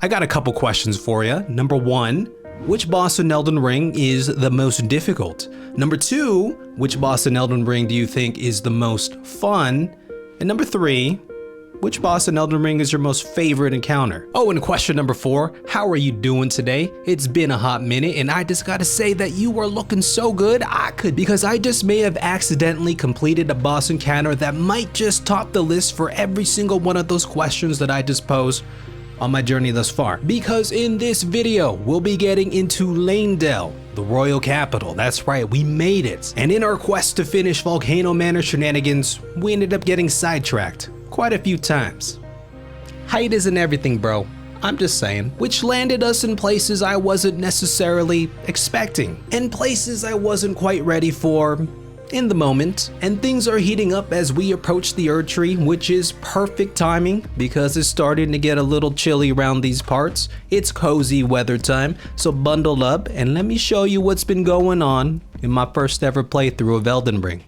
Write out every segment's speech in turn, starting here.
I got a couple questions for you. Number one, which boss in Elden Ring is the most difficult? Number two, which boss in Elden Ring do you think is the most fun? And number three, which boss in Elden Ring is your most favorite encounter? Oh, and question number four, how are you doing today? It's been a hot minute and I just gotta say that you are looking so good because I just may have accidentally completed a boss encounter that might just top the list for every single one of those questions that I just posed on my journey thus far. Because in this video, we'll be getting into Leyndell, the royal capital. That's right, we made it. And in our quest to finish Volcano Manor shenanigans, we ended up getting sidetracked quite a few times. Height isn't everything, bro. I'm just saying. Which landed us in places I wasn't necessarily expecting, and places I wasn't quite ready for in the moment. And things are heating up as we approach the Erd Tree, which is perfect timing because it's starting to get a little chilly around these parts. It's cozy weather time, so bundle up and let me show you what's been going on in my first ever playthrough of Elden Ring.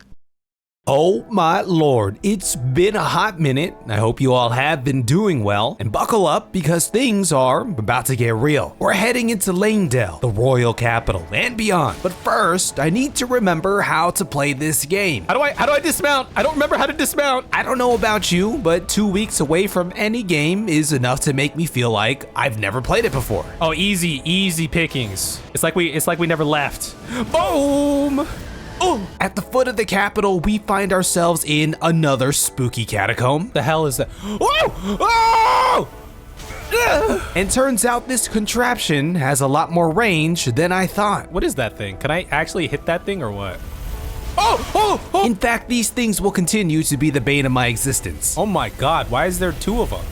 Oh my lord, it's been a hot minute. I hope you all have been doing well, and buckle up because things are about to get real. We're heading into Leyndell, the royal capital, and beyond. But first, I need to remember how to play this game. How do I dismount? I don't remember how to dismount. I don't know about you, but 2 weeks away from any game is enough to make me feel like I've never played it before. Oh, easy pickings. It's like we never left. Boom! Oh. At the foot of the capital, we find ourselves in another spooky catacomb. The hell is that? Oh! Oh! And turns out this contraption has a lot more range than I thought. What is that thing? Can I actually hit that thing or what? Oh! In fact, these things will continue to be the bane of my existence. Oh my god, why is there two of them?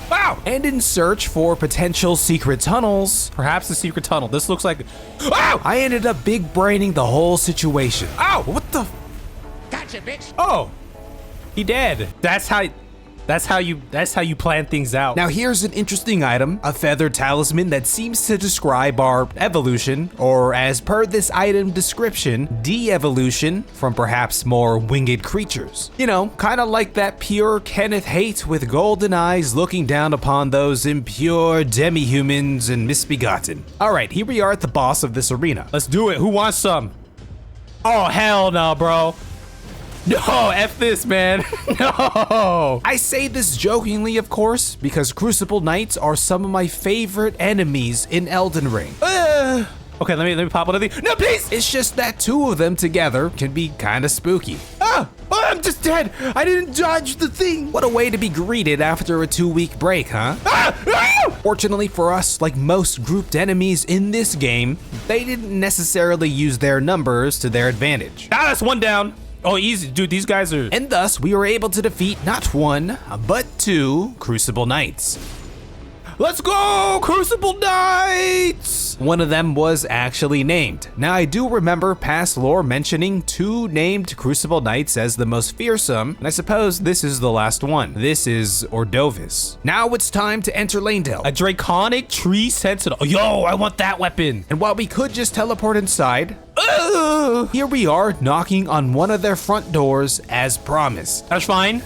Wow! And in search for potential secret tunnels. Perhaps a secret tunnel. This looks like... Ow! I ended up big braining the whole situation. Ow! What the... Gotcha, bitch! Oh! He dead. That's how you plan things out. Now here's an interesting item, a feathered talisman that seems to describe our evolution, or as per this item description, de-evolution from perhaps more winged creatures. You know, kind of like that pure Kenneth hate with golden eyes looking down upon those impure demi-humans and misbegotten. All right, here we are at the boss of this arena. Let's do it. Who wants some? Oh, hell no, bro. No, F this, man. No. I say this jokingly, of course, because Crucible Knights are some of my favorite enemies in Elden Ring. Okay, let me pop one of these. No, please. It's just that two of them together can be kind of spooky. Oh, I'm just dead. I didn't dodge the thing. What a way to be greeted after a 2-week break, huh? Fortunately for us, like most grouped enemies in this game, they didn't necessarily use their numbers to their advantage. Ah, that's one down. Oh, easy, dude, these guys are... And thus, we were able to defeat not one, but two Crucible Knights. Let's go, Crucible Knights! One of them was actually named. Now, I do remember past lore mentioning two named Crucible Knights as the most fearsome, and I suppose this is the last one. This is Ordovis. Now it's time to enter Leyndell. A draconic tree sentinel. Yo, I want that weapon. And while we could just teleport inside, here we are knocking on one of their front doors as promised. That's fine.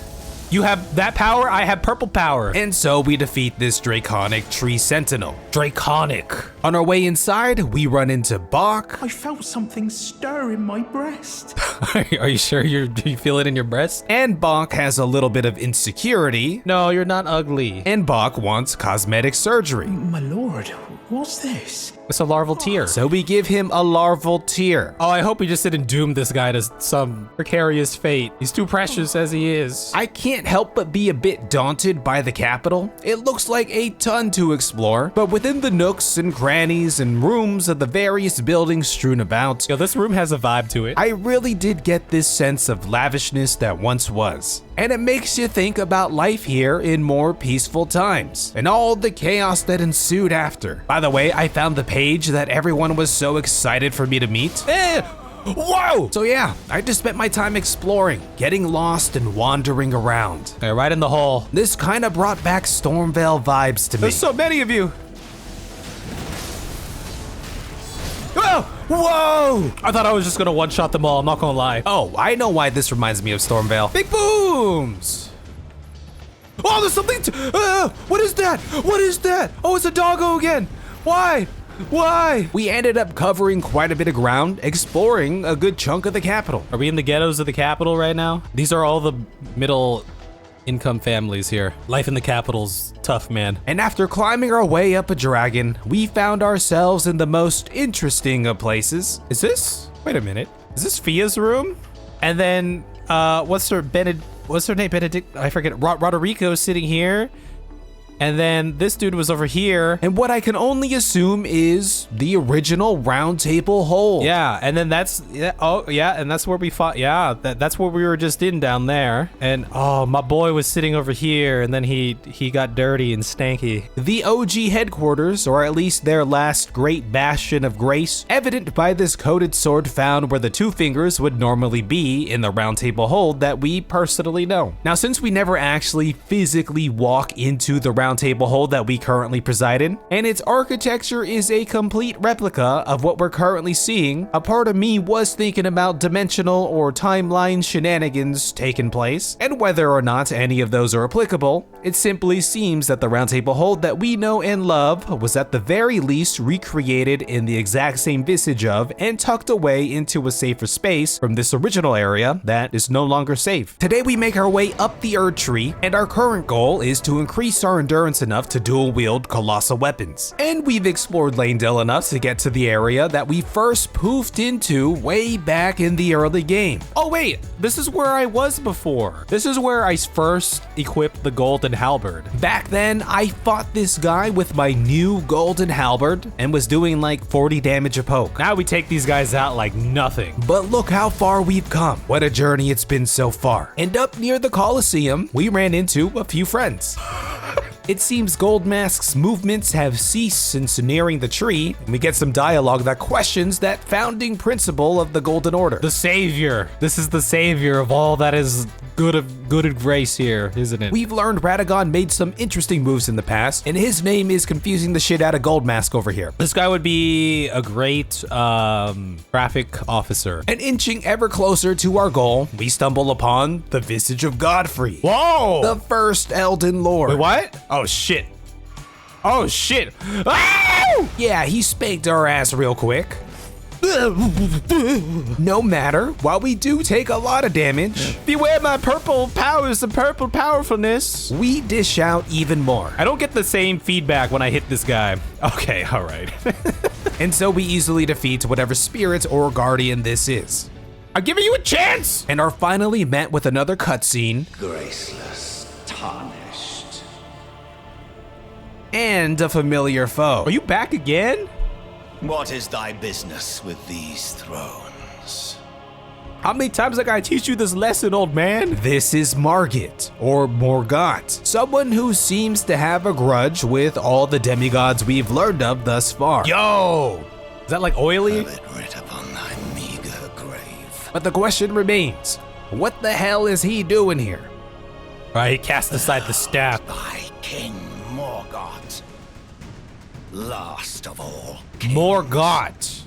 You have that power, I have purple power. And so we defeat this draconic tree sentinel. Draconic. On our way inside, we run into Bach. I felt something stir in my breast. Are you sure you feel it in your breast? And Bach has a little bit of insecurity. No, you're not ugly. And Bach wants cosmetic surgery. My lord, what's this? It's a larval tear. So we give him a larval tear. Oh, I hope we just didn't doom this guy to some precarious fate. He's too precious as he is. I can't help but be a bit daunted by the capital. It looks like a ton to explore, but within the nooks and crannies and rooms of the various buildings strewn about, yo, this room has a vibe to it. I really did get this sense of lavishness that once was. And it makes you think about life here in more peaceful times and all the chaos that ensued after. By the way, I found the page that everyone was so excited for me to meet. Whoa! So yeah, I just spent my time exploring, getting lost and wandering around. Okay, right in the hole. This kind of brought back Stormvale vibes to me. There's so many of you. Oh, whoa! I thought I was just gonna one-shot them all, I'm not gonna lie. Oh, I know why this reminds me of Stormvale. Big booms! Oh, there's something. What is that? What is that? Oh, it's a doggo again. Why? Why? We ended up covering quite a bit of ground, exploring a good chunk of the capital. Are we in the ghettos of the capital right now? These are all the middle income families here. Life in the capital's tough, man. And after climbing our way up a dragon, we found ourselves in the most interesting of places. Is this? Wait a minute. Is this Fia's room? And then, what's her name? Benedict? I forget. Roderico's sitting here. And then this dude was over here. And what I can only assume is the original Roundtable hold. Yeah, and then that's, and that's where we fought. Yeah, that's where we were just in down there. And oh, my boy was sitting over here, and then he got dirty and stanky. The OG headquarters, or at least their last great bastion of grace, evident by this coated sword found where the two fingers would normally be in the Roundtable hold that we personally know. Now, since we never actually physically walk into the Roundtable hold that we currently preside in, and its architecture is a complete replica of what we're currently seeing, a part of me was thinking about dimensional or timeline shenanigans taking place, and whether or not any of those are applicable, it simply seems that the Roundtable hold that we know and love was at the very least recreated in the exact same visage of and tucked away into a safer space from this original area that is no longer safe. Today we make our way up the Erd Tree, and our current goal is to increase our endurance enough to dual wield colossal weapons. And we've explored Leyndell enough to get to the area that we first poofed into way back in the early game. Oh wait, this is where I was before. This is where I first equipped the golden halberd. Back then, I fought this guy with my new golden halberd and was doing like 40 damage a poke. Now we take these guys out like nothing. But look how far we've come. What a journey it's been so far. And up near the Colosseum, we ran into a few friends. It seems Goldmask's movements have ceased since nearing the tree, and we get some dialogue that questions that founding principle of the Golden Order. The savior. This is the savior of all that is good and grace here, isn't it? We've learned Radagon made some interesting moves in the past, and his name is confusing the shit out of Goldmask over here. This guy would be a great traffic officer. And inching ever closer to our goal, we stumble upon the visage of Godfrey. Whoa! The first Elden Lord. Wait, what? Oh shit. Oh shit. Oh! Yeah, he spanked our ass real quick. No matter, while we do take a lot of damage, beware my purple powers, the purple powerfulness, we dish out even more. I don't get the same feedback when I hit this guy. Okay, all right. And so we easily defeat whatever spirit or guardian this is. I'm giving you a chance! And are finally met with another cutscene. Graceless, tarnished. And a familiar foe. Are you back again? What is thy business with these thrones? How many times I gotta teach you this lesson, old man? This is Morgott, or Morgott, someone who seems to have a grudge with all the demigods we've learned of thus far. Yo! Is that like oily? Have it writ upon thy meager grave. But the question remains, what the hell is he doing here? Right, he cast aside the staff. By King Morgott, last of all kings. Morgott.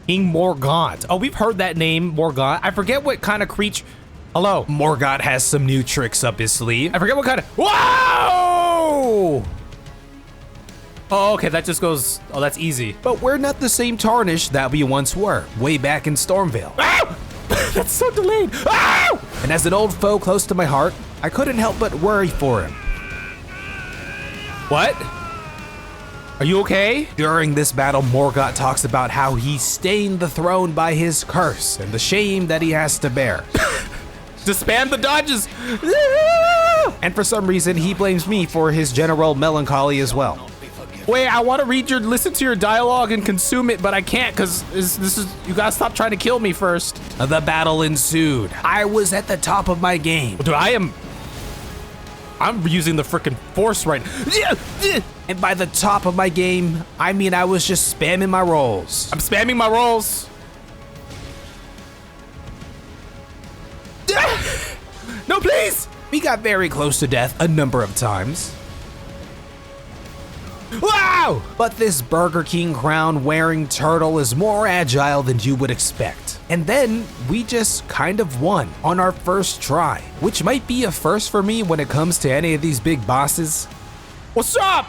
King Morgott. Oh, we've heard that name, Morgott. I forget what kind of creature. Hello. Morgott has some new tricks up his sleeve. I forget what kind of. Whoa! Oh, okay, that just goes. Oh, that's easy. But we're not the same tarnish that we once were, way back in Stormvale. Ow! That's so delayed. Ow! And as an old foe close to my heart, I couldn't help but worry for him. What? Are you okay? During this battle, Morgott talks about how he stained the throne by his curse and the shame that he has to bear. Just spam the dodges. And for some reason, he blames me for his general melancholy as well. Wait, I want to listen to your dialogue and consume it, but I can't because you gotta stop trying to kill me first. The battle ensued. I was at the top of my game. Dude, I'm using the frickin' force right now. And by the top of my game, I mean I was just spamming my rolls. I'm spamming my rolls. No, please. We got very close to death a number of times. Ah! Ow! But this Burger King crown wearing turtle is more agile than you would expect. And then we just kind of won on our first try, which might be a first for me when it comes to any of these big bosses. What's up?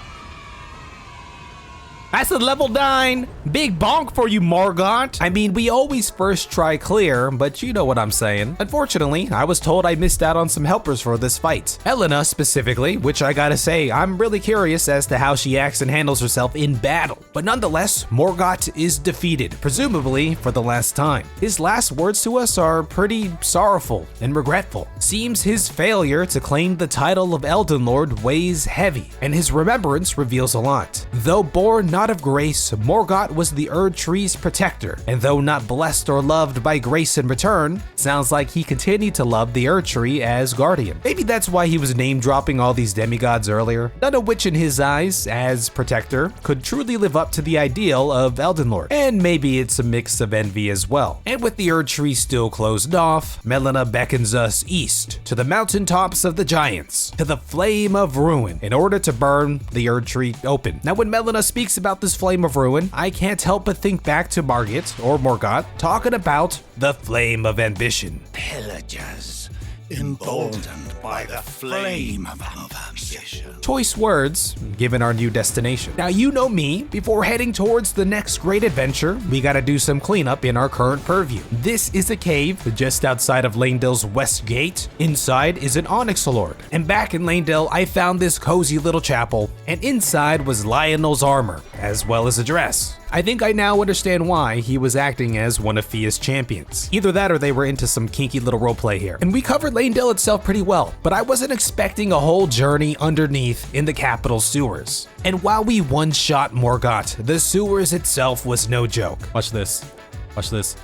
That's a level 9. Big bonk for you, Morgott. I mean, we always first try clear, but you know what I'm saying. Unfortunately, I was told I missed out on some helpers for this fight. Helena specifically, which I gotta say, I'm really curious as to how she acts and handles herself in battle. But nonetheless, Morgott is defeated, presumably for the last time. His last words to us are pretty sorrowful and regretful. Seems his failure to claim the title of Elden Lord weighs heavy, and his remembrance reveals a lot. Though born not of grace, Morgott was the Erd Tree's protector, and though not blessed or loved by grace in return, sounds like he continued to love the Erd Tree as guardian. Maybe that's why he was name dropping all these demigods earlier, none of which in his eyes, as protector, could truly live up to the ideal of Elden Lord. And maybe it's a mix of envy as well. And with the Erd Tree still closed off, Melina beckons us east, to the mountaintops of the giants, to the flame of ruin, in order to burn the Erd Tree open. Now when Melina speaks about this flame of ruin, I can't help but think back to Morgott, or Morgott, talking about the flame of ambition. Pillagers, emboldened by the flame of ambition. Choice words, given our new destination. Now you know me, before heading towards the next great adventure, we gotta do some cleanup in our current purview. This is a cave just outside of Leyndell's west gate. Inside is an onyx lord. And back in Leyndell, I found this cozy little chapel, and inside was Lionel's armor, as well as a dress. I think I now understand why he was acting as one of Fia's champions. Either that or they were into some kinky little roleplay here. And we covered Leyndell itself pretty well, but I wasn't expecting a whole journey underneath in the capital sewers. And while we one-shot Morgott, the sewers itself was no joke. Watch this. Watch this.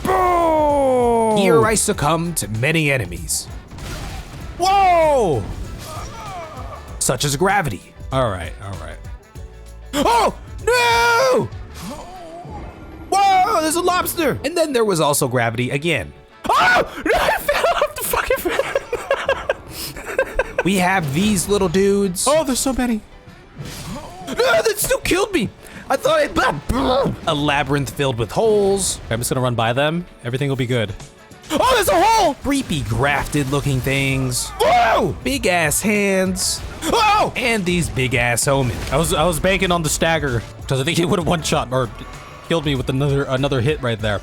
Boom! Here I succumbed to many enemies. Whoa! Such as gravity. All right, all right. Oh, no! Whoa, there's a lobster! And then there was also gravity again. Oh, no, I fell off the fucking fan. We have these little dudes. Oh, there's so many. No, that still killed me. I thought a labyrinth filled with holes. Okay, I'm just gonna run by them. Everything will be good. Oh, there's a hole! Creepy grafted looking things. Whoa! Big ass hands. Oh! And these big ass Omen. I was banking on the stagger because I think he would have one shot or killed me with another hit right there.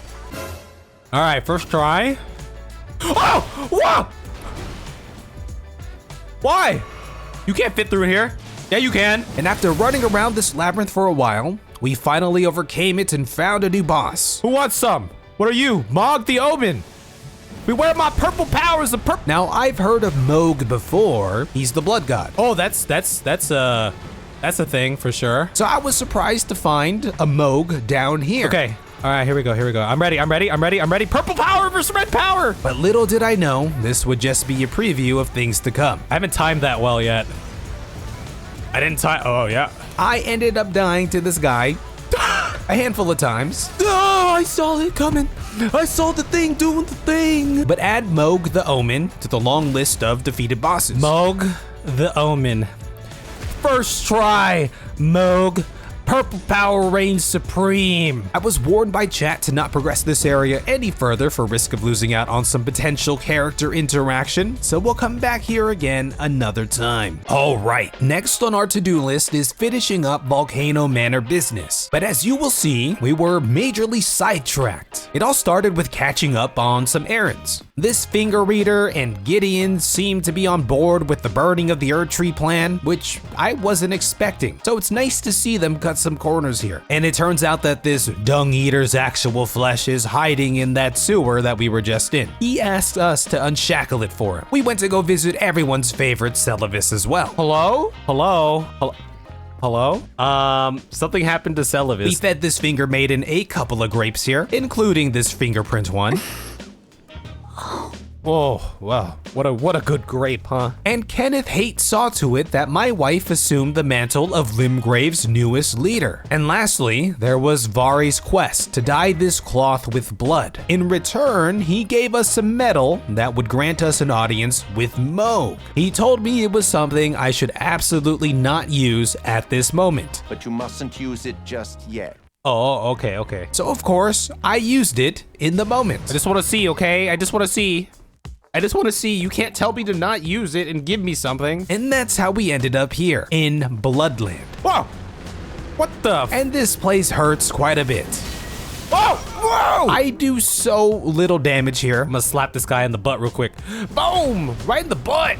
All right, first try. Oh! Whoa! Why? You can't fit through here. Yeah, you can. And after running around this labyrinth for a while, we finally overcame it and found a new boss. Who wants some? What are you, Mogh the Omen? Beware my purple powers, the purple. Now I've heard of Mogh before. He's the blood god. Oh, that's a thing for sure. So I was surprised to find a Mogh down here. Okay. All right, here we go. I'm ready. Purple power versus red power. But little did I know, this would just be a preview of things to come. I haven't timed that well yet. I didn't time. Oh, yeah. I ended up dying to this guy a handful of times. Oh, I saw it coming. I saw the thing doing the thing. But add Mogh the Omen to the long list of defeated bosses. Mogh the Omen. First try, Mogh. Purple power reigns supreme. I was warned by chat to not progress this area any further for risk of losing out on some potential character interaction, so we'll come back here again another time. All right, next on our to-do list is finishing up Volcano Manor business. But as you will see, we were majorly sidetracked. It all started with catching up on some errands. This finger reader and Gideon seemed to be on board with the burning of the Erd Tree plan, which I wasn't expecting. So it's nice to see them cut some corners here. And it turns out that this dung eater's actual flesh is hiding in that sewer that we were just in. He asked us to unshackle it for him. We went to go visit everyone's favorite Celavis as well. Hello? Something happened to Celavis. We fed this finger maiden a couple of grapes here, including this fingerprint one. Oh, wow. What a good grape, huh? And Kenneth Haight saw to it that my wife assumed the mantle of Limgrave's newest leader. And lastly, there was Vari's quest to dye this cloth with blood. In return, he gave us some metal that would grant us an audience with Mogh. He told me it was something I should absolutely not use at this moment. But you mustn't use it just yet. Oh, okay. So of course, I used it in the moment. I just want to see, okay? I just want to see. You can't tell me to not use it and give me something. And that's how we ended up here in Bloodland. Whoa! What the? And this place hurts quite a bit. Whoa! I do so little damage here. I'm gonna slap this guy in the butt real quick. Boom! Right in the butt.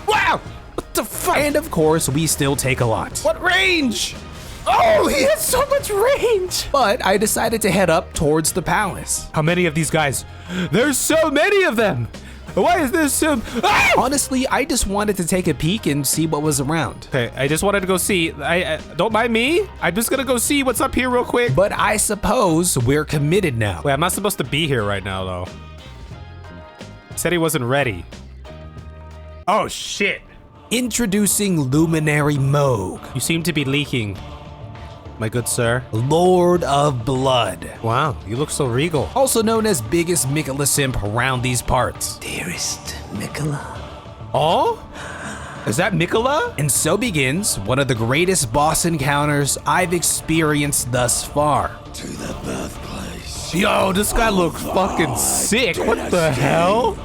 Wow! What the fuck? And of course, we still take a lot. What range? Oh, he has so much range! But I decided to head up towards the palace. How many of these guys? There's so many of them! Why is there so... Ah! Honestly, I just wanted to take a peek and see what was around. Okay, I just wanted to go see. Don't mind me. I'm just gonna go see what's up here real quick. But I suppose we're committed now. Wait, I'm not supposed to be here right now, though. He said he wasn't ready. Oh, shit. Introducing Luminary Mogh. You seem to be leaking, my good sir. Lord of Blood. Wow, you look so regal. Also known as biggest Mikola simp around these parts. Dearest Mikola. Oh? Is that Mikola? And so begins one of the greatest boss encounters I've experienced thus far. To the birthplace. Yo, this guy looks fucking sick. What the hell?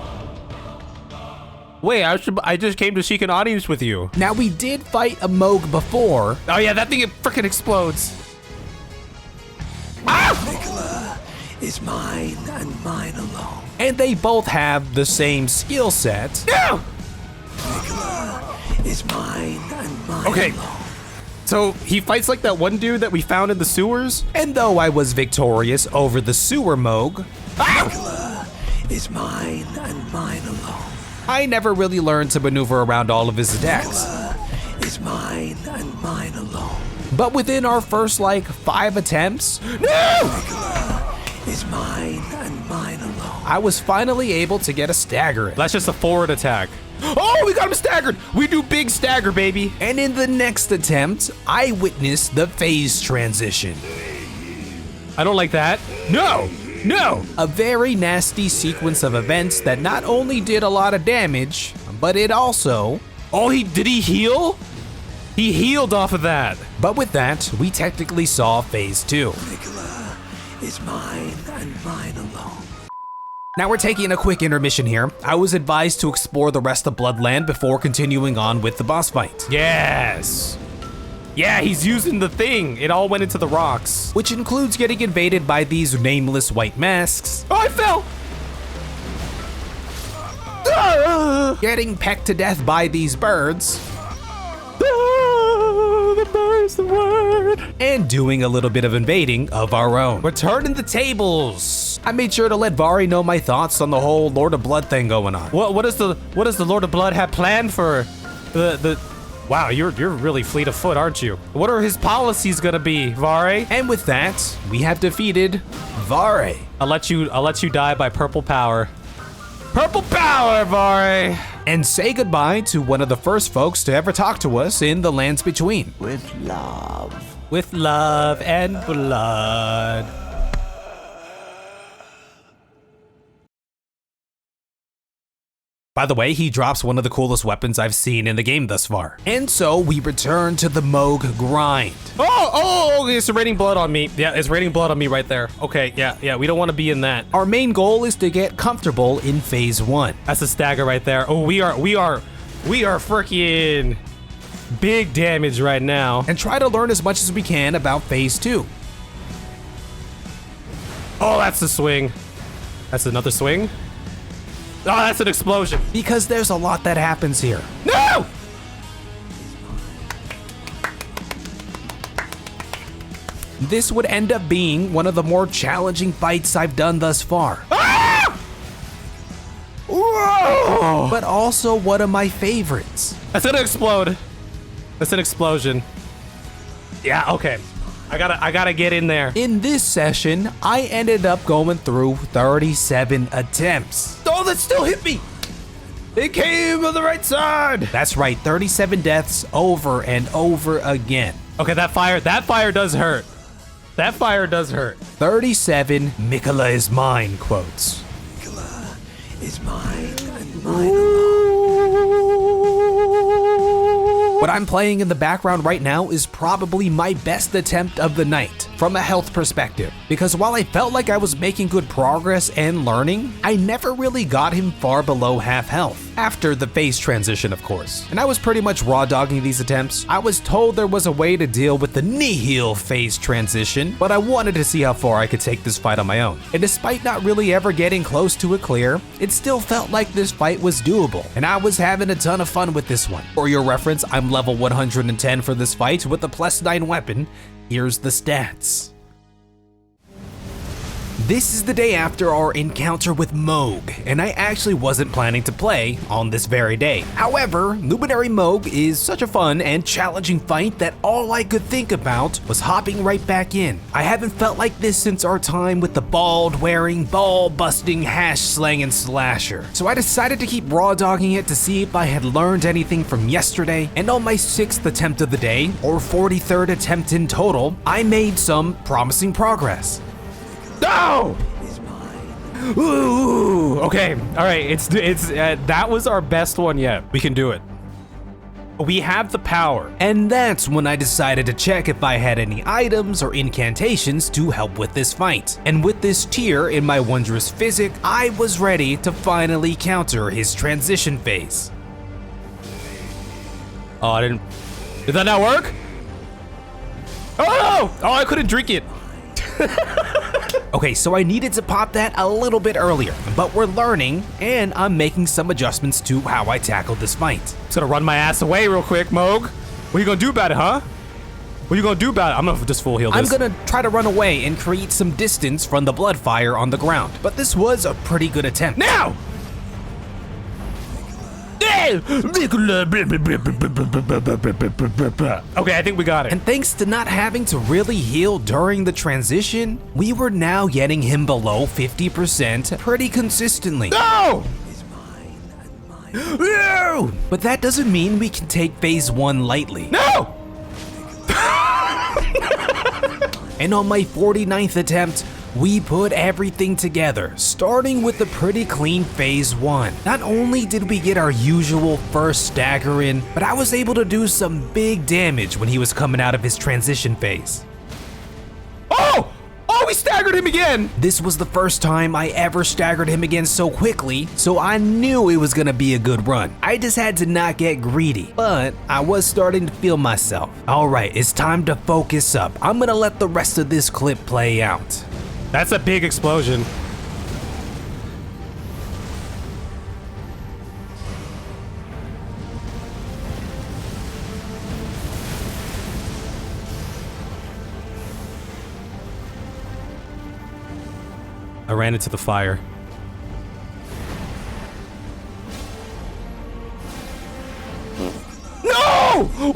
Wait, I just came to seek an audience with you. Now, we did fight a Mogh before. Oh yeah, that thing, it freaking explodes. Ah! Mikola is mine and mine alone. And they both have the same skill set. No! Mikola is mine and mine alone. So he fights like that one dude that we found in the sewers? And though I was victorious over the sewer Mogh, Mikola is mine and mine alone. I never really learned to maneuver around all of his attacks. Is mine and mine alone. But within our first, like, 5 attempts, Is mine and mine alone. I was finally able to get a stagger. That's just a forward attack. Oh, we got him staggered. We do big stagger, baby. And in the next attempt, I witnessed the phase transition. I don't like that. No. A very nasty sequence of events that not only did a lot of damage, but it also... Oh, did he heal? He healed off of that. But with that, we technically saw phase 2. Mikola is mine and mine alone. Now we're taking a quick intermission here. I was advised to explore the rest of Bloodland before continuing on with the boss fight. Yes. Yeah, he's using the thing. It all went into the rocks. Which includes getting invaded by these nameless white masks. Oh, I fell! Getting pecked to death by these birds. The bird's the word. And doing a little bit of invading of our own. We're turning the tables. I made sure to let Vari know my thoughts on the whole Lord of Blood thing going on. What does the Lord of Blood have planned for the Wow, you're really fleet of foot, aren't you? What are his policies gonna be, Vari? And with that, we have defeated Vari. I'll let you die by purple power. Purple power, Vari! And say goodbye to one of the first folks to ever talk to us in the lands between. With love. With love and blood. By the way, he drops one of the coolest weapons I've seen in the game thus far. And so we return to the Mogh grind. Oh, it's raining blood on me. Yeah, it's raining blood on me right there. Okay, yeah, we don't want to be in that. Our main goal is to get comfortable in phase 1. That's a stagger right there. Oh, we are freaking big damage right now. And try to learn as much as we can about phase 2. Oh, that's the swing. That's another swing. Oh, that's an explosion. Because there's a lot that happens here. No! This would end up being one of the more challenging fights I've done thus far. Ah! Whoa! But also one of my favorites. That's gonna explode. That's an explosion. Yeah, okay. I gotta get in there. In this session, I ended up going through 37 attempts. Oh, that still hit me. It came on the right side. That's right, 37 deaths over and over again. Okay, that fire does hurt. That fire does hurt. 37 Mikola is mine quotes. Mikola is mine and mine alone. What I'm playing in the background right now is probably my best attempt of the night from a health perspective, because while I felt like I was making good progress and learning, I never really got him far below half health. After the phase transition, of course. And I was pretty much raw dogging these attempts. I was told there was a way to deal with the nihil phase transition, but I wanted to see how far I could take this fight on my own. And despite not really ever getting close to a clear, it still felt like this fight was doable, and I was having a ton of fun with this one. For your reference, I'm level 110 for this fight with a +9 weapon. Here's the stats. This is the day after our encounter with Mogh, and I actually wasn't planning to play on this very day. However, Luminary Mogh is such a fun and challenging fight that all I could think about was hopping right back in. I haven't felt like this since our time with the bald-wearing, ball-busting, hash-slanging slasher. So I decided to keep raw dogging it to see if I had learned anything from yesterday, and on my 6th attempt of the day, or 43rd attempt in total, I made some promising progress. No! Ooh, okay, all right, that was our best one yet. We can do it. We have the power. And that's when I decided to check if I had any items or incantations to help with this fight. And with this tier in my wondrous physic, I was ready to finally counter his transition phase. Oh, did that not work? Oh no! Oh, I couldn't drink it. Okay, so I needed to pop that a little bit earlier, but we're learning, and I'm making some adjustments to how I tackled this fight. Just gonna run my ass away real quick, Mogh. What are you gonna do about it, huh? What are you gonna do about it? I'm gonna just full heal this. I'm gonna try to run away and create some distance from the blood fire on the ground, but this was a pretty good attempt. Now! Okay, I think we got it. And thanks to not having to really heal during the transition, we were now getting him below 50% pretty consistently. No! No! But that doesn't mean we can take phase 1 lightly. No! And on my 49th attempt, we put everything together, starting with a pretty clean phase 1. Not only did we get our usual first stagger in, but I was able to do some big damage when he was coming out of his transition phase. Oh! Oh, we staggered him again! This was the first time I ever staggered him again so quickly, so I knew it was gonna be a good run. I just had to not get greedy, but I was starting to feel myself. All right, it's time to focus up. I'm gonna let the rest of this clip play out. That's a big explosion. I ran into the fire. No! Woo!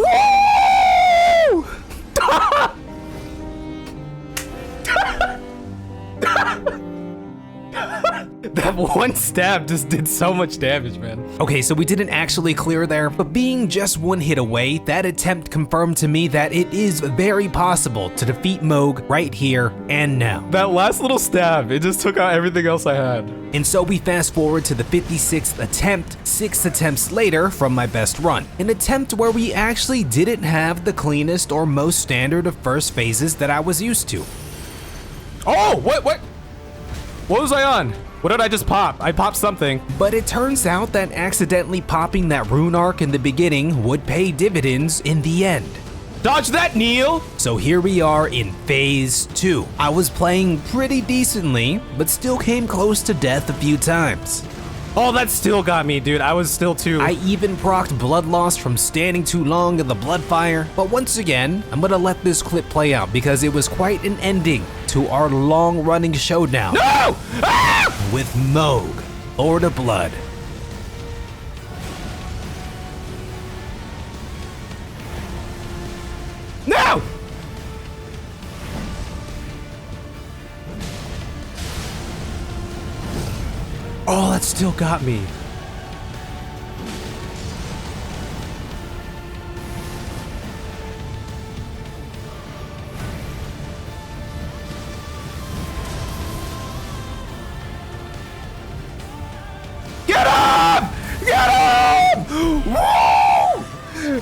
That one stab just did so much damage, man. Okay, so we didn't actually clear there, but being just one hit away, that attempt confirmed to me that it is very possible to defeat Mogh right here and now. That last little stab, it just took out everything else I had. And so we fast forward to the 56th attempt, 6 attempts later from my best run. An attempt where we actually didn't have the cleanest or most standard of first phases that I was used to. Oh, what was I on? What did I just pop? I popped something. But it turns out that accidentally popping that rune arc in the beginning would pay dividends in the end. Dodge that, Neil! So here we are in phase 2. I was playing pretty decently, but still came close to death a few times. Oh, that still got me, dude. I was still too. I even procced blood loss from standing too long in the blood fire. But once again, I'm gonna let this clip play out because it was quite an ending to our long-running showdown. No! Ah! With Mogh, Lord of Blood. No! Oh, that still got me. Get him! Get him!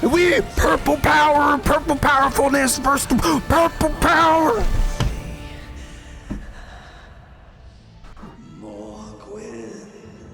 Woo! We purple power, purple powerfulness versus purple power.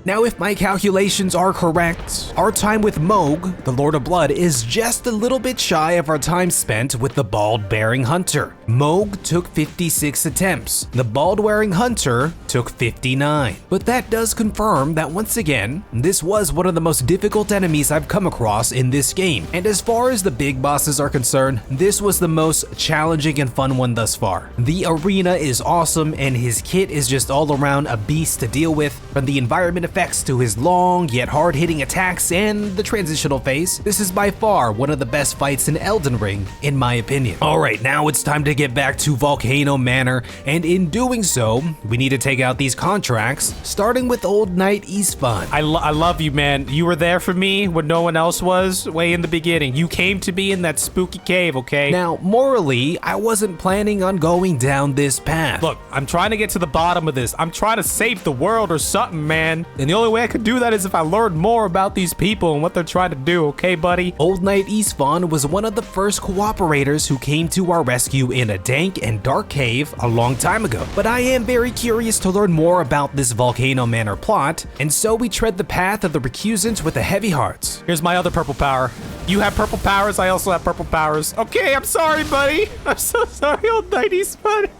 Now, if my calculations are correct, our time with Mogh, the Lord of Blood, is just a little bit shy of our time spent with the Bald-Bearing Hunter. Mogh took 56 attempts. The Bald-Wearing Hunter took 59. But that does confirm that once again, this was one of the most difficult enemies I've come across in this game. And as far as the big bosses are concerned, this was the most challenging and fun one thus far. The arena is awesome and his kit is just all around a beast to deal with, from the environment effects to his long yet hard-hitting attacks and the transitional phase. This is by far one of the best fights in Elden Ring, in my opinion. Alright, now it's time to get back to Volcano Manor, and in doing so, we need to take out these contracts, starting with Old Knight Isfan. I love you, man. You were there for me when no one else was way in the beginning. You came to me in that spooky cave, okay? Now, morally, I wasn't planning on going down this path. Look, I'm trying to get to the bottom of this. I'm trying to save the world or something, man. And the only way I could do that is if I learned more about these people and what they're trying to do, okay, buddy? Old Knight Isfan was one of the first cooperators who came to our rescue in a dank and dark cave a long time ago. But I am very curious to learn more about this Volcano Manor plot, and so we tread the path of the recusants with the heavy hearts. Here's my other purple power. You have purple powers, I also have purple powers. Okay, I'm sorry, buddy. I'm so sorry, Old Knight Isfan.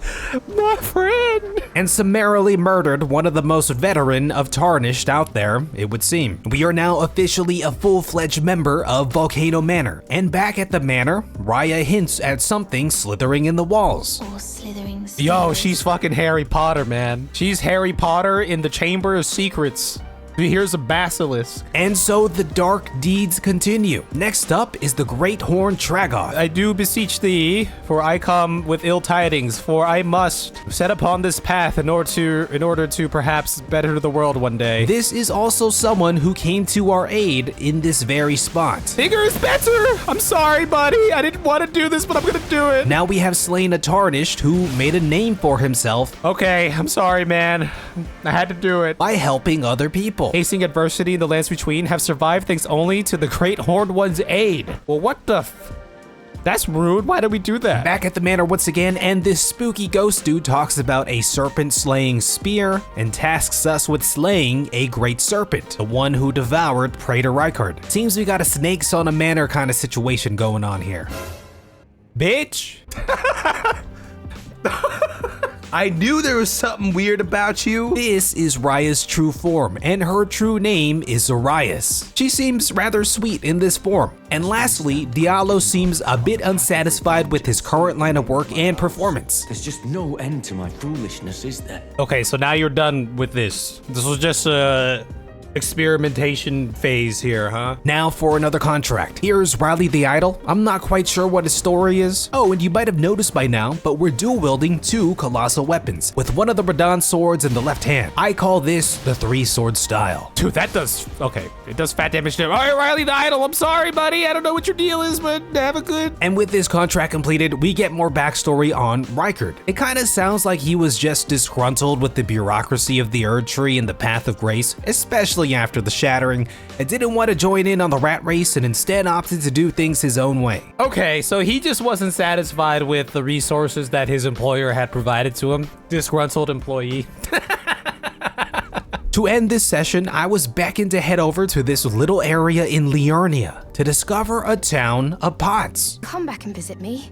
My friend. And summarily murdered one of the most veteran of Tarnished out there, it would seem. We are now officially a full-fledged member of Volcano Manor, and back at the manor, Raya hints at something slithering in the walls. Or slithering. Yo, she's fucking Harry Potter, man. She's Harry Potter in the Chamber of Secrets. Here's a basilisk. And so the dark deeds continue. Next up is the Great Horn Tragoth. I do beseech thee, for I come with ill tidings, for I must set upon this path in order to perhaps better the world one day. This is also someone who came to our aid in this very spot. Bigger is better! I'm sorry, buddy. I didn't want to do this, but I'm gonna do it. Now we have slain a Tarnished who made a name for himself. Okay, I'm sorry, man. I had to do it. By helping other people. Facing adversity in the lands between, have survived thanks only to the Great Horned One's aid. Well, what the That's rude. Why did we do that? Back at the manor once again, and this spooky ghost dude talks about a serpent-slaying spear and tasks us with slaying a great serpent, the one who devoured Praetor Rykard. Seems we got a snakes on a manor kind of situation going on here. Bitch! I knew there was something weird about you. This is Raya's true form, and her true name is Zarias. She seems rather sweet in this form. And lastly, Diallo seems a bit unsatisfied with his current line of work and performance. There's just no end to my foolishness, is there? Okay, so now you're done with this. This was just a experimentation phase here, huh? Now for another contract. Here's Riley the Idol. I'm not quite sure what his story is. Oh, and you might have noticed by now, but we're dual wielding two colossal weapons, with one of the Radon swords in the left hand. I call this the 3-sword style. Dude, that does, okay, it does fat damage to him. All right, Riley the Idol, I'm sorry, buddy. I don't know what your deal is, but have a good. And with this contract completed, we get more backstory on Rykard. It kind of sounds like he was just disgruntled with the bureaucracy of the Erd Tree and the Path of Grace, especially after the Shattering, and didn't want to join in on the rat race and instead opted to do things his own way. Okay, so he just wasn't satisfied with the resources that his employer had provided to him. Disgruntled employee. To end this session, I was beckoned to head over to this little area in Liurnia to discover a town of pots. Come back and visit me.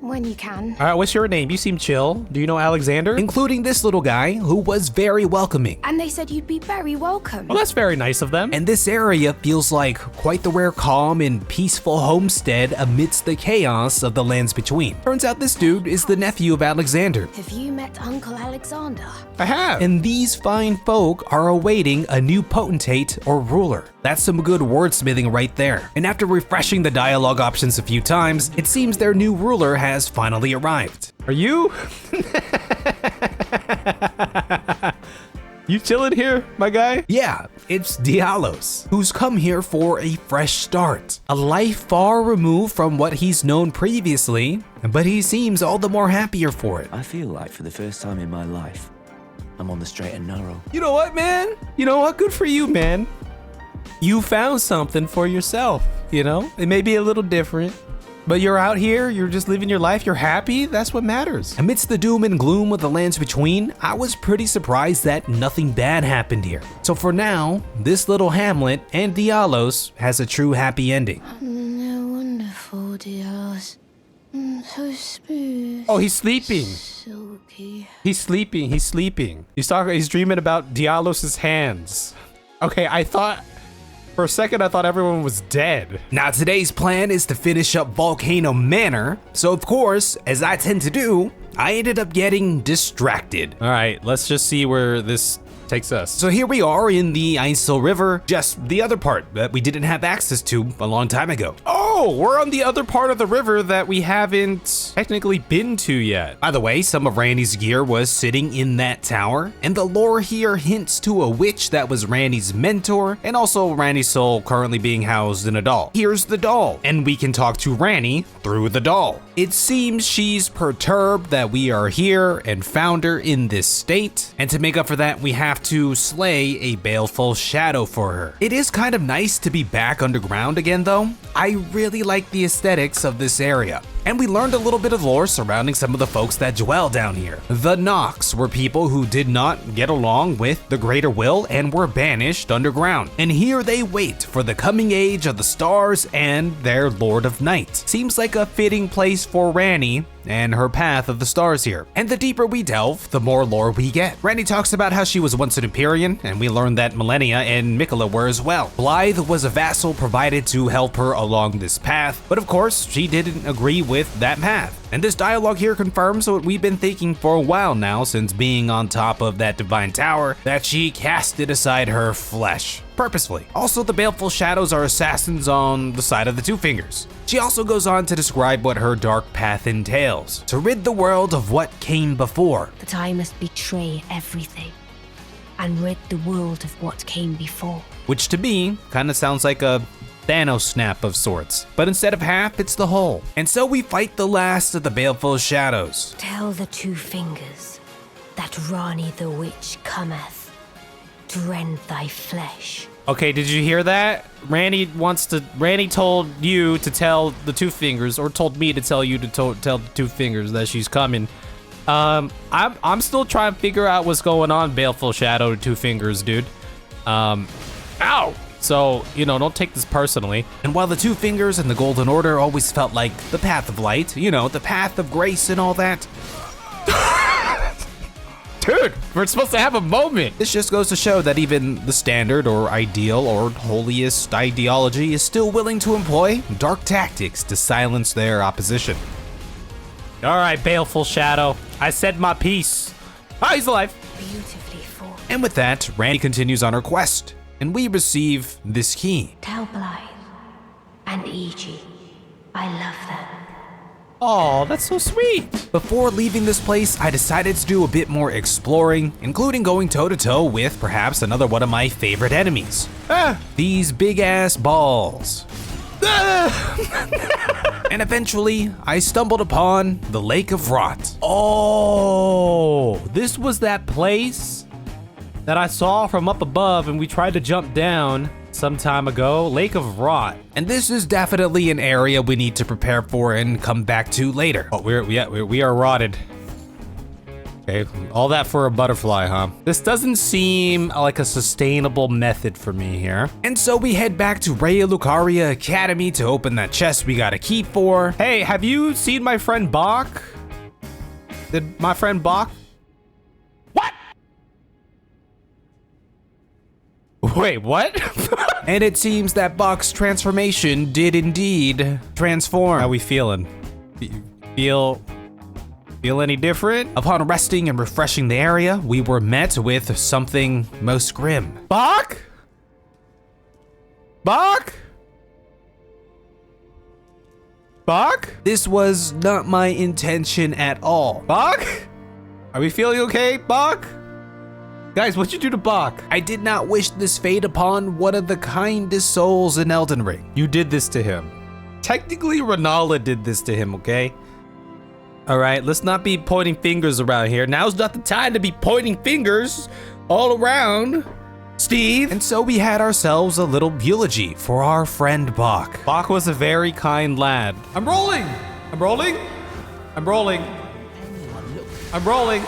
When you can. All right, what's your name? You seem chill. Do you know Alexander? Including this little guy who was very welcoming. And they said you'd be very welcome. Well, that's very nice of them. And this area feels like quite the rare calm and peaceful homestead amidst the chaos of the lands between. Turns out this dude is the nephew of Alexander. Have you met Uncle Alexander? I have. And these fine folk are awaiting a new potentate or ruler. That's some good wordsmithing right there. And after refreshing the dialogue options a few times, it seems their new ruler has finally arrived. Are you? You chilling here, my guy? Yeah, it's Dialos, who's come here for a fresh start. A life far removed from what he's known previously, but he seems all the more happier for it. I feel like for the first time in my life, I'm on the straight and narrow. You know what, man? You know what? Good for you, man. You found something for yourself, you know? It may be a little different, but you're out here, you're just living your life, you're happy, that's what matters. Amidst the doom and gloom of the lands between, I was pretty surprised that nothing bad happened here. So for now, this little hamlet and Dialos has a true happy ending. No wonderful, Dios. So smooth. Oh, he's sleeping. Silky. He's sleeping, he's sleeping. He's dreaming about Dialos' hands. Okay, for a second, I thought everyone was dead. Now today's plan is to finish up Volcano Manor, so of course, as I tend to do, I ended up getting distracted. All right, let's just see where this takes us. So here we are in the Ainsel River, just the other part that we didn't have access to a long time ago. Oh, we're on the other part of the river that we haven't technically been to yet. By the way, some of Ranni's gear was sitting in that tower, and the lore here hints to a witch that was Ranni's mentor, and also Ranni's soul currently being housed in a doll. Here's the doll, and we can talk to Ranni through the doll. It seems she's perturbed that we are here and found her in this state, and to make up for that, we have to slay a baleful shadow for her. It is kind of nice to be back underground again though. I really like the aesthetics of this area. And we learned a little bit of lore surrounding some of the folks that dwell down here. The Nox were people who did not get along with the Greater Will and were banished underground. And here they wait for the coming age of the stars and their Lord of Night. Seems like a fitting place for Ranni and her path of the stars here. And the deeper we delve, the more lore we get. Ranni talks about how she was once an Empyrean, and we learned that Millennia and Miquella were as well. Blythe was a vassal provided to help her along this path, but of course, she didn't agree with that path. And this dialogue here confirms what we've been thinking for a while now since being on top of that divine tower, that she casted aside her flesh. Purposefully. Also, the baleful shadows are assassins on the side of the Two Fingers. She also goes on to describe what her dark path entails, to rid the world of what came before. That I must betray everything and rid the world of what came before. Which to me, kind of sounds like a Thanos snap of sorts, but instead of half, it's the whole. And so we fight the last of the baleful shadows. Tell the Two Fingers that Ranni the Witch cometh to rend thy flesh. Okay, did you hear that? Ranni told you to tell the Two Fingers, or told me to tell you to tell the Two Fingers that she's coming. I'm still trying to figure out what's going on, baleful shadow, Two Fingers, dude. Ow! So, you know, don't take this personally. And while the Two Fingers and the Golden Order always felt like the path of light, you know, the path of grace and all that. Dude, we're supposed to have a moment. This just goes to show that even the standard or ideal or holiest ideology is still willing to employ dark tactics to silence their opposition. All right, baleful shadow. I said my piece. Oh, he's alive. Beautifully formed. And with that, Ranni continues on her quest, and we receive this key. Tell Blythe and E.G. I love them. Oh, that's so sweet. Before leaving this place, I decided to do a bit more exploring, including going toe-to-toe with perhaps another one of my favorite enemies. These big-ass balls. And eventually, I stumbled upon the Lake of Rot. Oh, this was that place that I saw from up above and we tried to jump down some time ago. Lake of Rot. And this is definitely an area we need to prepare for and come back to later. Oh, we are rotted. Okay, all that for a butterfly, huh? This doesn't seem like a sustainable method for me here. And so we head back to Raya Lucaria Academy to open that chest we got a key for. Hey, have you seen my friend Bach? Did my friend Bach? What? Wait, what? And it seems that Bach's transformation did indeed transform. How we feeling? Feel any different? Upon resting and refreshing the area, we were met with something most grim. Bach? Bach? Bach? This was not my intention at all. Bach? Are we feeling okay, Bach? Guys, what'd you do to Bach? I did not wish this fate upon one of the kindest souls in Elden Ring. You did this to him. Technically, Rennala did this to him, okay? All right, let's not be pointing fingers around here. Now's not the time to be pointing fingers all around, Steve. And so we had ourselves a little eulogy for our friend Bach. Bach was a very kind lad. I'm rolling. I'm rolling. I'm rolling. I'm rolling.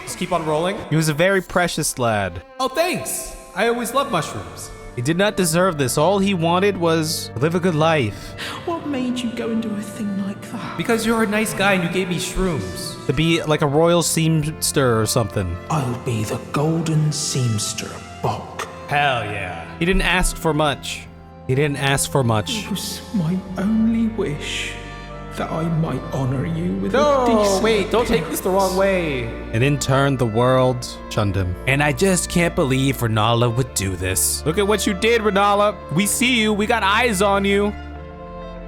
Just keep on rolling. He was a very precious lad. Oh, thanks. I always love mushrooms. He did not deserve this. All he wanted was to live a good life. What made you go and do a thing like that? Because you're a nice guy and you gave me shrooms. To be like a royal seamster or something. I'll be the golden seamster, Bach. Hell yeah. He didn't ask for much. He didn't ask for much. It was my only wish that I might honor you with a No, decent wait, don't take this the wrong way. And in turn, the world shunned him. And I just can't believe Rennala would do this. Look at what you did, Rennala. We see you. We got eyes on you.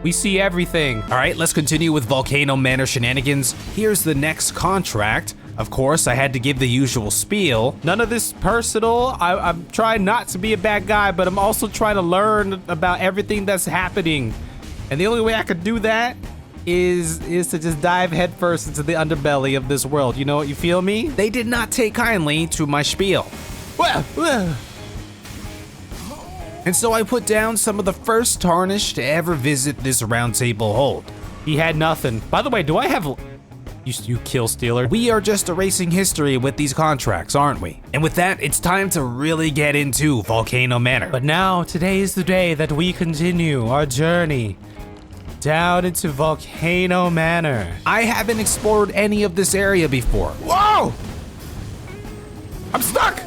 We see everything. All right, let's continue with Volcano Manor shenanigans. Here's the next contract. Of course, I had to give the usual spiel. None of this personal. I'm trying not to be a bad guy, but I'm also trying to learn about everything that's happening. And the only way I could do that is to just dive headfirst into the underbelly of this world. You know what? You feel me? They did not take kindly to my spiel. And so I put down some of the first tarnish to ever visit this Roundtable hold. He had nothing. By the way, do I have... You kill stealer. We are just erasing history with these contracts, aren't we? And with that, it's time to really get into Volcano Manor. But now, today is the day that we continue our journey down into Volcano Manor. I haven't explored any of this area before. Whoa! I'm stuck!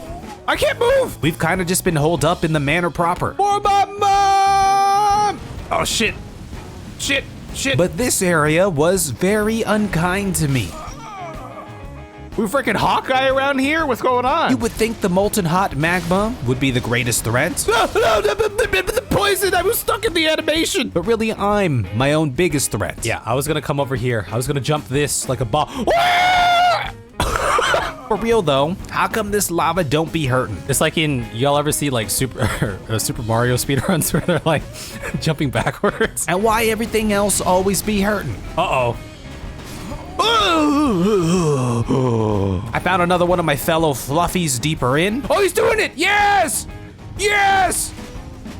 I can't move! We've kind of just been holed up in the manor proper. For my mom! Oh, shit. Shit. Shit. But this area was very unkind to me. We freaking Hawkeye around here? What's going on? You would think the molten hot magma would be the greatest threat. The poison! I was stuck in the animation! But really, I'm my own biggest threat. Yeah, I was gonna come over here. I was gonna jump this like a ball. For real though, how come this lava don't be hurting? It's like in, y'all ever see like Super Mario speedruns where they're like jumping backwards? And why everything else always be hurting? Uh-oh. I found another one of my fellow fluffies deeper in. Oh, he's doing it! Yes! Yes!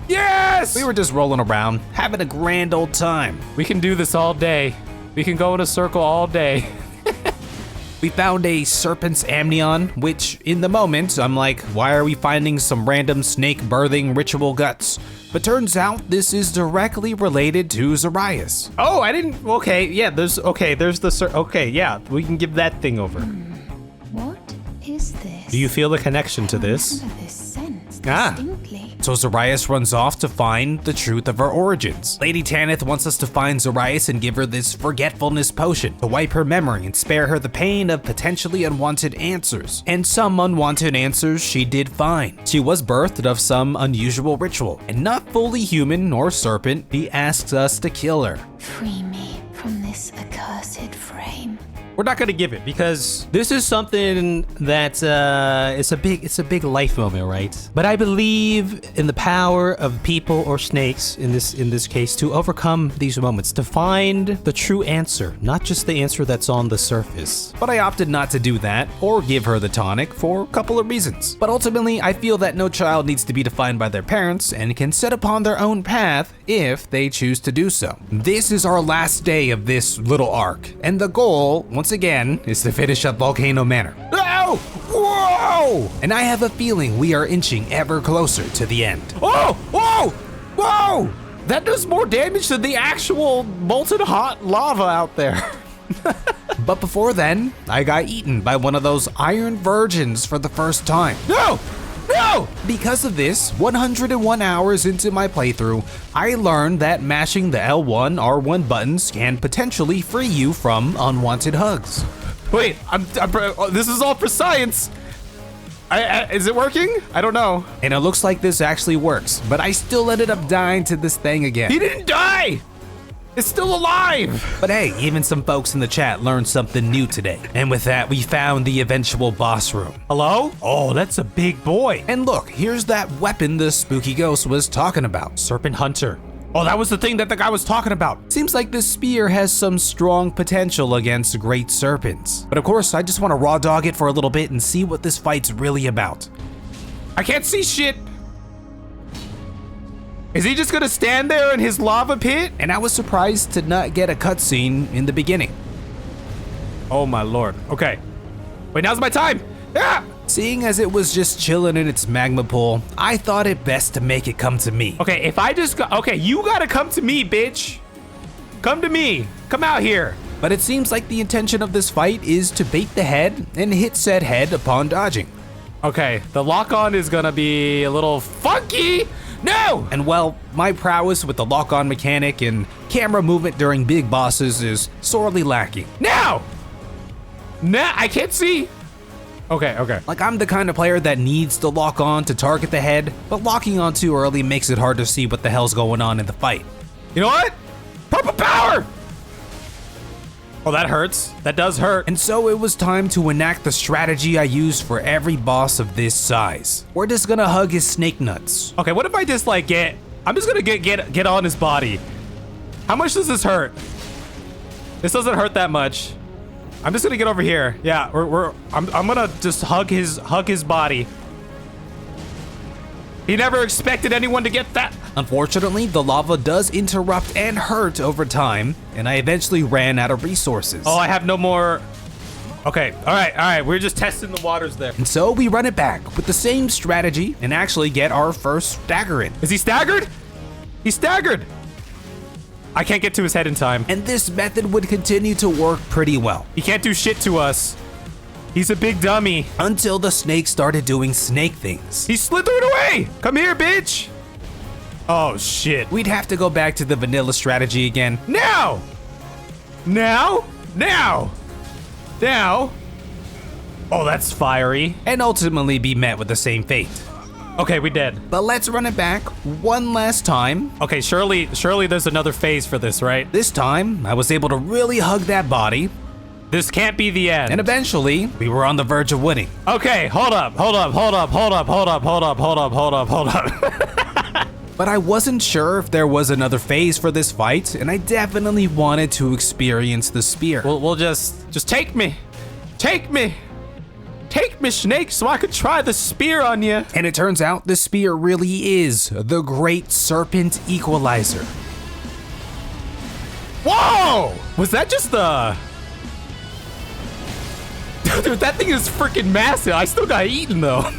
Yes! We were just rolling around, having a grand old time. We can do this all day. We can go in a circle all day. We found a serpent's amnion, which in the moment, I'm like, why are we finding some random snake birthing ritual guts? But turns out this is directly related to Zarias. Oh, I didn't, okay, yeah, there's the, okay, yeah, we can give that thing over. What is this? Do you feel the connection to this? I remember this sense distinctly. So Zarias runs off to find the truth of her origins. Lady Tanith wants us to find Zarias and give her this forgetfulness potion to wipe her memory and spare her the pain of potentially unwanted answers. And some unwanted answers she did find. She was birthed of some unusual ritual, and not fully human nor serpent, he asks us to kill her. Free me from this accursed frame. We're not gonna give it because this is something that it's a big life moment, right? But I believe in the power of people or snakes in this case to overcome these moments, to find the true answer, not just the answer that's on the surface. But I opted not to do that or give her the tonic for a couple of reasons. But ultimately, I feel that no child needs to be defined by their parents and can set upon their own path if they choose to do so. This is our last day of this little arc, and the goal, once again, is to finish up Volcano Manor. Ow! Whoa! And I have a feeling we are inching ever closer to the end. Oh! Whoa! Whoa! That does more damage than the actual molten hot lava out there. But before then, I got eaten by one of those iron virgins for the first time. No! No! Because of this, 101 hours into my playthrough, I learned that mashing the L1, R1 buttons can potentially free you from unwanted hugs. Wait, this is all for science. Is it working? I don't know. And it looks like this actually works, but I still ended up dying to this thing again. He didn't die! It's still alive! But hey, even some folks in the chat learned something new today. And with that, we found the eventual boss room. Hello? Oh, that's a big boy. And look, here's that weapon the spooky ghost was talking about. Serpent Hunter. Oh, that was the thing that the guy was talking about. Seems like this spear has some strong potential against great serpents. But of course, I just want to raw dog it for a little bit and see what this fight's really about. I can't see shit. Is he just gonna stand there in his lava pit? And I was surprised to not get a cutscene in the beginning. Oh my lord. Okay. Wait, now's my time. Ah! Seeing as it was just chilling in its magma pool, I thought it best to make it come to me. Okay, if I just go, okay, you gotta come to me, bitch. Come to me. Come out here. But it seems like the intention of this fight is to bait the head and hit said head upon dodging. Okay, the lock-on is gonna be a little funky. No! And well, my prowess with the lock-on mechanic and camera movement during big bosses is sorely lacking. Now! Nah, I can't see. Okay. Like, I'm the kind of player that needs to lock on to target the head, but locking on too early makes it hard to see what the hell's going on in the fight. You know what? Purple power! Oh, that hurts. That does hurt. And so it was time to enact the strategy I use for every boss of this size. We're just gonna hug his snake nuts. Okay, what if I just like I'm just gonna get on his body. How much does this hurt? This doesn't hurt that much. I'm just gonna get over here. Yeah, I'm gonna just hug his body. He never expected anyone to get that. Unfortunately, the lava does interrupt and hurt over time, and I eventually ran out of resources. Oh, I have no more. Okay, all right. We're just testing the waters there. And so we run it back with the same strategy and actually get our first stagger in. Is he staggered? He's staggered. I can't get to his head in time. And this method would continue to work pretty well. He can't do shit to us. He's a big dummy. Until the snake started doing snake things. He's slithering away. Come here, bitch. Oh, shit. We'd have to go back to the vanilla strategy again. Now. Oh, that's fiery. And ultimately be met with the same fate. Okay, we did. But let's run it back one last time. Okay, surely there's another phase for this, right? This time, I was able to really hug that body. This can't be the end. And eventually, we were on the verge of winning. Okay, hold up. But I wasn't sure if there was another phase for this fight, and I definitely wanted to experience the spear. We'll just take me. Take me, Snake, so I could try the spear on you. And it turns out the spear really is the Great Serpent Equalizer. Whoa! Was that just the... Dude, that thing is freaking massive. I still got eaten though.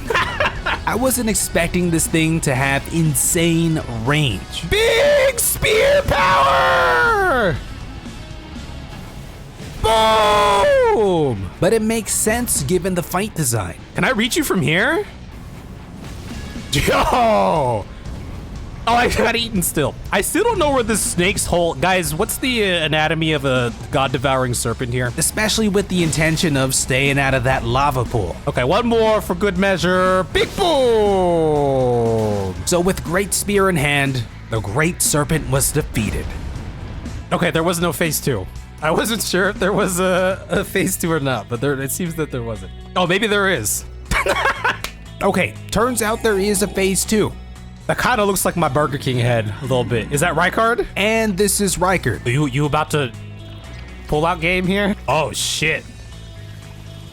I wasn't expecting this thing to have insane range. Big spear power! Boom! But it makes sense given the fight design. Can I reach you from here? Yo! Oh, I got eaten still. I still don't know where this snake's hole... Guys, what's the anatomy of a god-devouring serpent here? Especially with the intention of staying out of that lava pool. Okay, one more for good measure. Big boom! So with great spear in hand, the great serpent was defeated. Okay, there was no phase 2. I wasn't sure if there was a phase 2 or not, but it seems that there wasn't. Oh, maybe there is. Okay, turns out there is a phase 2. That kind of looks like my Burger King head a little bit. Is that Rykard? And this is Rykard. You about to pull out game here? Oh shit.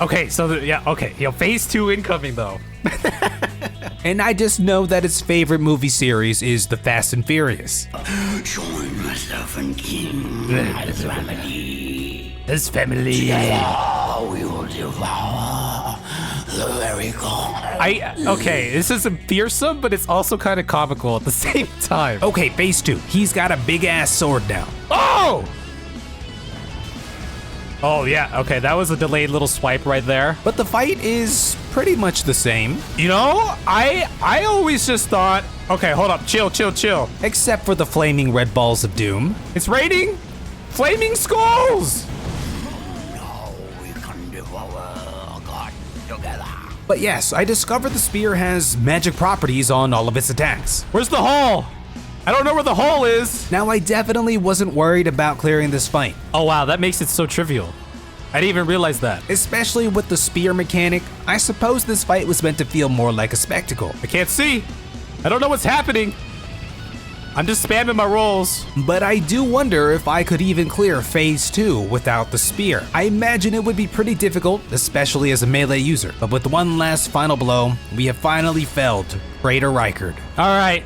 Okay, so okay. Phase 2 incoming though. And I just know that its favorite movie series is The Fast and Furious. Join myself and King as family. His family. Together we will devour the very god. Okay, this is fearsome, but it's also kind of comical at the same time. Okay, phase 2. He's got a big ass sword now. Oh! Oh yeah, okay, that was a delayed little swipe right there. But the fight is pretty much the same. You know, I always just thought, okay, hold up, chill. Except for the flaming red balls of doom. It's raining flaming skulls! Now we can devour a god together. But yes, I discovered the spear has magic properties on all of its attacks. Where's the hole? I don't know where the hole is. Now, I definitely wasn't worried about clearing this fight, Oh wow, that makes it so trivial. I didn't even realize that. especially with the spear mechanic. I suppose this fight was meant to feel more like a spectacle. I can't see. I don't know what's happening. I'm just spamming my rolls. But I do wonder if I could even clear phase 2 without the spear. I imagine it would be pretty difficult, especially as a melee user. But with one last final blow, we have finally felled Praetor Rykard. All right.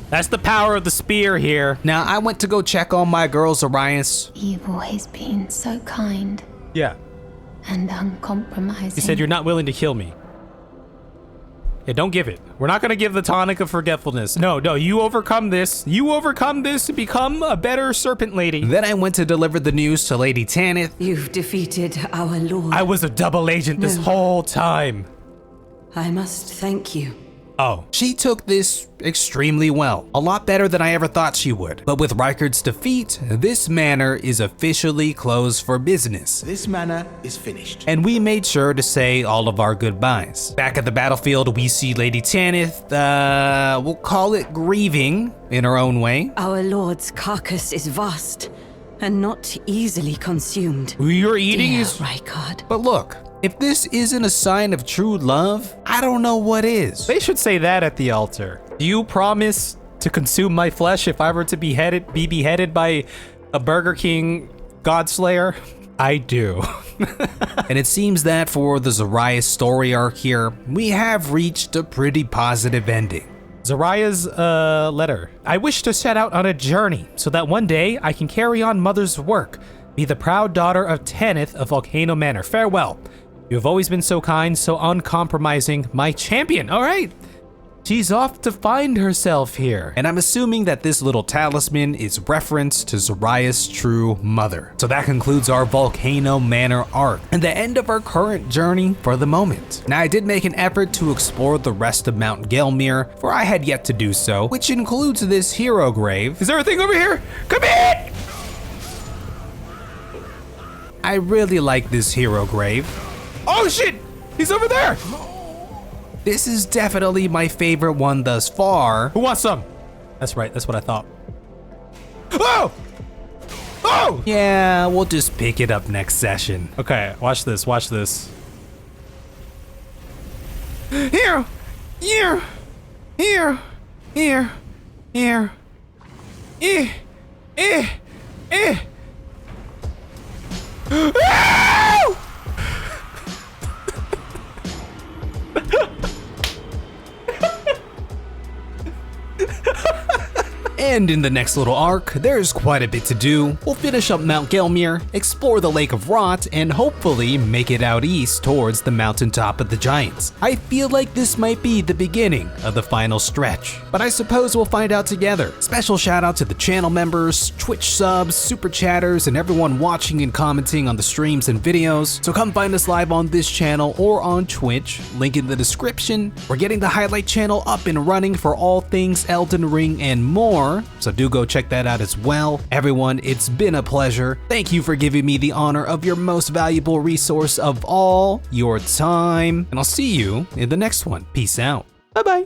That's the power of the spear here. Now, I went to go check on my girl Zarias. You've always been so kind Yeah. and uncompromising. You said you're not willing to kill me. Yeah, don't give it. We're not gonna give the tonic of forgetfulness. No, you overcome this. You overcome this to become a better serpent lady. Then I went to deliver the news to Lady Tanith. You've defeated our lord. I was a double agent this whole time. I must thank you. Oh. She took this extremely well, a lot better than I ever thought she would. But with Rykard's defeat, this manor is officially closed for business. This manor is finished. And we made sure to say all of our goodbyes. Back at the battlefield, we see Lady Tanith, we'll call it grieving in her own way. Our lord's carcass is vast and not easily consumed. Who you're eating Dear is... Rykard. But look, if this isn't a sign of true love, I don't know what is. They should say that at the altar. Do you promise to consume my flesh if I were to be beheaded by a Burger King Godslayer? I do. And it seems that for the Zarias story arc here, we have reached a pretty positive ending. Zariah's letter. I wish to set out on a journey so that one day I can carry on Mother's work, be the proud daughter of Tanith of Volcano Manor. Farewell. You have always been so kind, so uncompromising, my champion. All right. She's off to find herself here. And I'm assuming that this little talisman is reference to Zarias' true mother. So that concludes our Volcano Manor arc and the end of our current journey for the moment. Now, I did make an effort to explore the rest of Mount Gelmir, for I had yet to do so, which includes this hero grave. Is there a thing over here? Come in! I really like this hero grave. Oh shit! He's over there! This is definitely my favorite one thus far. Who wants some? That's right, that's what I thought. Oh! Oh! Yeah, we'll just pick it up next session. Okay, watch this, watch this. Here! Here! Here! Here! Here! Eh! Eh! Eh! Ow! And in the next little arc, there's quite a bit to do. We'll finish up Mount Gelmir, explore the Lake of Rot, and hopefully make it out east towards the mountaintop of the Giants. I feel like this might be the beginning of the final stretch, but I suppose we'll find out together. Special shout out to the channel members, Twitch subs, super chatters, and everyone watching and commenting on the streams and videos. So come find us live on this channel or on Twitch, link in the description. We're getting the highlight channel up and running for all things Elden Ring and more, so do go check that out as well. Everyone, it's been a pleasure. Thank you for giving me the honor of your most valuable resource of all, your time. And I'll see you in the next one. Peace out. Bye-bye.